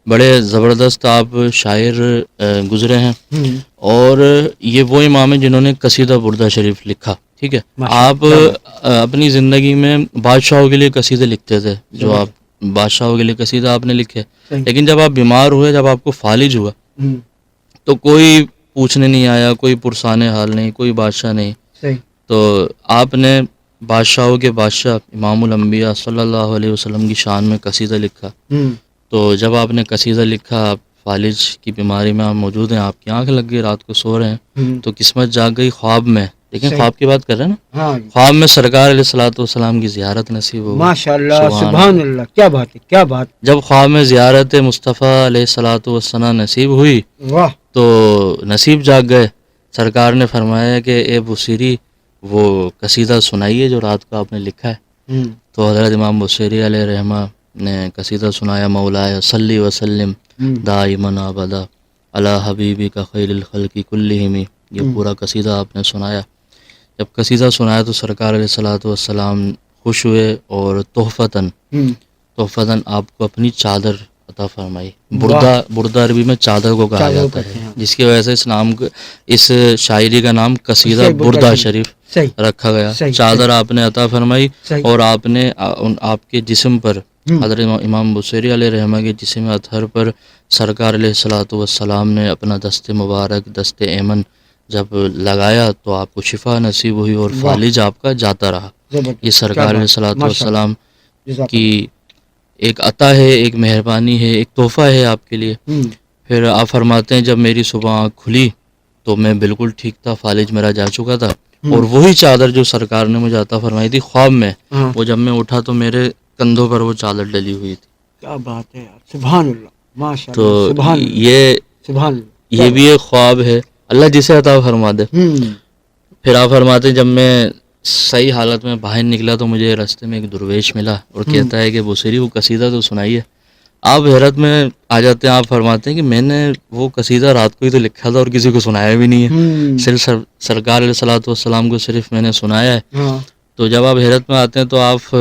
بڑے زبردست آپ شاعر گزرے ہیں، اور یہ وہ امام ہیں جنہوں نے قصیدہ بردہ شریف لکھا. ٹھیک ہے، آپ اپنی زندگی میں بادشاہوں کے لیے قصیدے لکھتے تھے، جو آپ بادشاہوں کے لیے قصیدہ آپ نے لکھے، لیکن جب آپ بیمار ہوئے، جب آپ کو فالج ہوا، تو کوئی پوچھنے نہیں آیا، کوئی پرسان حال نہیں، کوئی بادشاہ نہیں. تو آپ نے بادشاہوں کے بادشاہ امام الانبیاء صلی اللہ علیہ وسلم کی شان میں قصیدہ لکھا. تو جب آپ نے قصیدہ لکھا، آپ فالج کی بیماری میں آپ موجود ہیں، آپ کی آنکھ لگ گئی، رات کو سو رہے ہیں، تو قسمت جاگ گئی. خواب میں، لیکن خواب کی بات کر رہے ہیں نا، خواب میں سرکار علیہ الصلوۃ والسلام کی زیارت نصیب ہو گئی. ماشاءاللہ، سبحان اللہ، کیا بات ہے، کیا بات. جب خواب میں زیارت مصطفیٰ علیہ الصلوۃ والسلام نصیب ہوئی، واہ، تو نصیب جاگ گئے. سرکار نے فرمایا کہ اے بصیری، وہ قصیدہ سنائیے جو رات کو آپ نے لکھا ہے. تو حضرت امام بصیری علیہ رحمہ نے قصیدہ سنایا، مولایا صلی وسلم دائما ابدا علی حبیبی کا خیر الخلق کلہم. یہ پورا قصیدہ آپ نے سنایا. جب قصیدہ سنایا تو سرکار علیہ الصلوۃ والسلام خوش ہوئے، اور تحفتاً آپ کو اپنی چادر عطا فرمائی. بردہ عربی میں چادر کو کہا جاتا ہے، جس کی وجہ سے اس نام اس شاعری کا نام قصیدہ بردہ شریف رکھا گیا. چادر آپ نے عطا فرمائی، اور آپ نے آپ کے جسم پر، حضرت امام بصیری علیہ رحمہ کے جسم اطہر پر سرکار علیہ الصلوۃ والسلام نے اپنا دست مبارک، دست ایمن جب لگایا تو آپ کو شفا نصیب ہوئی، اور فالج آپ کا جاتا رہا. یہ سرکار علیہ الصلوۃ والسلام کی ایک عطا ہے، ایک مہربانی ہے، ایک تحفہ ہے آپ کے لیے. پھر آپ فرماتے ہیں جب میری صبح آنکھ کھلی تو میں بالکل ٹھیک تھا، فالج میرا جا چکا تھا، اور وہی چادر جو سرکار نے مجھے عطا فرمائی تھی خواب میں، وہ جب میں اٹھا تو میرے کندھوں پر وہ چادر ڈلی ہوئی تھی. کیا بات ہے، سبحان اللہ، ماشاءاللہ، تو سبحان اللہ، سبحان اللہ. یہ بھی ایک خواب ہے، اللہ جسے عطا فرما دے. پھر آپ فرماتے ہیں جب میں صحیح حالت میں باہر نکلا تو مجھے راستے میں ایک درویش ملا، اور کہتا ہے کہ بصیری وہ قصیدہ تو سنائیے. آپ حیرت میں آ جاتے ہیں. آپ فرماتے ہیں کہ میں نے وہ قصیدہ رات کو ہی تو لکھا تھا اور کسی کو سنایا بھی نہیں ہے، صرف سرکار علیہ الصلوۃ والسلام کو صرف میں نے سنایا ہے. تو جب آپ حیرت میں آتے ہیں تو آپ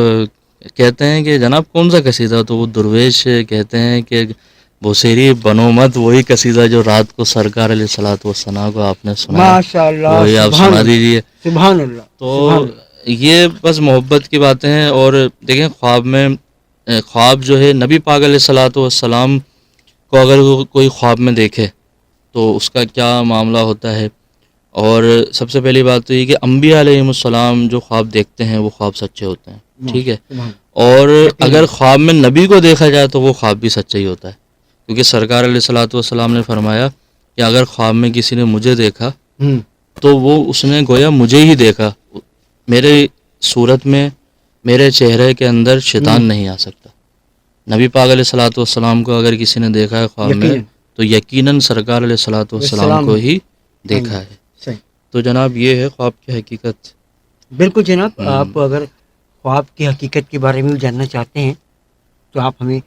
کہتے ہیں کہ جناب کون سا قصیدہ؟ تو وہ درویش کہتے ہیں کہ بصیری بنو مت وہی قصیدہ جو رات کو سرکار علیہ الصلوۃ والسلام کو آپ نے سنایا، ماشاءاللہ، وہی آپ سبحان سنا اللہ، دیجیے. سبحان اللہ. تو یہ بس محبت کی باتیں ہیں. اور دیکھیں خواب جو ہے، نبی پاک علیہ الصلوۃ والسلام کو اگر کوئی خواب میں دیکھے تو اس کا کیا معاملہ ہوتا ہے. اور سب سے پہلی بات تو یہ کہ انبیاء علیہم السلام جو خواب دیکھتے ہیں وہ خواب سچے ہوتے ہیں. ٹھیک ہے، اور اگر خواب میں نبی کو دیکھا جائے تو وہ خواب بھی سچا ہی ہوتا ہے، کیونکہ سرکار علیہ الصلوۃ والسلام نے فرمایا کہ اگر خواب میں کسی نے مجھے دیکھا تو وہ اس نے گویا مجھے ہی دیکھا، میرے صورت میں، میرے چہرے کے اندر شیطان نہیں آ سکتا. نبی پاک علیہ الصلوۃ والسلام کو اگر کسی نے دیکھا ہے خواب میں تو یقیناً سرکار علیہ الصلوۃ والسلام کو ہی دیکھا ہے. تو جناب یہ ہے خواب کی حقیقت. بالکل جناب، آپ اگر خواب کی حقیقت کے بارے میں جاننا چاہتے ہیں تو آپ ہمیں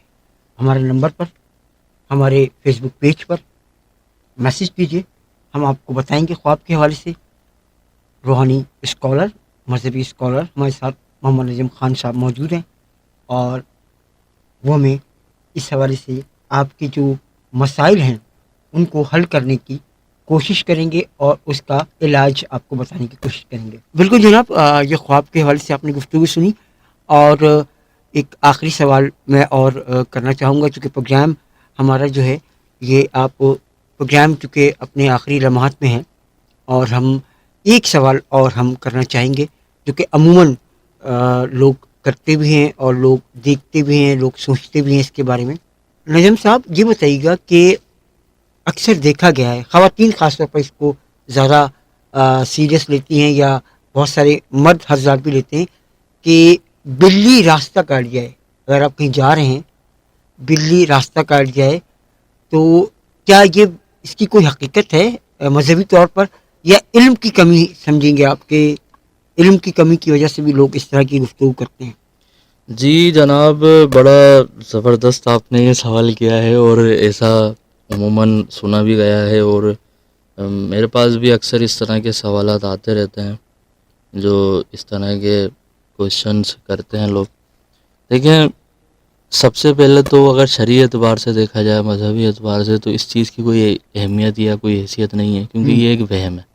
ہمارے نمبر پر، ہمارے فیس بک پیج پر میسیج کیجیے. ہم آپ کو بتائیں گے خواب کے حوالے سے. روحانی اسکالر، مذہبی اسکالر ہمارے ساتھ محمد نجم خان صاحب موجود ہیں، اور وہ ہمیں اس حوالے سے آپ کے جو مسائل ہیں ان کو حل کرنے کی کوشش کریں گے، اور اس کا علاج آپ کو بتانے کی کوشش کریں گے. بالکل جناب، یہ خواب کے حوالے سے آپ نے گفتگو سنی، اور ایک آخری سوال میں اور کرنا چاہوں گا، چونکہ پروگرام ہمارا جو ہے یہ آپ پروگرام چونکہ اپنے آخری لمحات میں ہیں، اور ہم ایک سوال اور ہم کرنا چاہیں گے جو کہ عموماً لوگ کرتے بھی ہیں اور لوگ دیکھتے بھی ہیں، لوگ سوچتے بھی ہیں اس کے بارے میں. نجم صاحب یہ بتائیے گا کہ اکثر دیکھا گیا ہے، خواتین خاص طور پر اس کو زیادہ سیریس لیتی ہیں، یا بہت سارے مرد حضرات بھی لیتے ہیں، کہ بلی راستہ کاٹ جائے، اگر آپ کہیں جا رہے ہیں بلی راستہ کاٹ جائے تو کیا یہ اس کی کوئی حقیقت ہے مذہبی طور پر، یا علم کی کمی سمجھیں گے آپ کے علم کی کمی کی وجہ سے بھی لوگ اس طرح کی گفتگو کرتے ہیں؟ جی جناب، بڑا زبردست آپ نے یہ سوال کیا ہے، اور ایسا عموماً سنا بھی گیا ہے، اور میرے پاس بھی اکثر اس طرح کے سوالات آتے رہتے ہیں جو اس طرح کے کوشچنس کرتے ہیں لوگ. دیکھیں، سب سے پہلے تو اگر شرعی اعتبار سے دیکھا جائے، مذہبی اعتبار سے، تو اس چیز کی کوئی اہمیت یا کوئی حیثیت نہیں ہے، کیونکہ یہ ایک وہم ہے.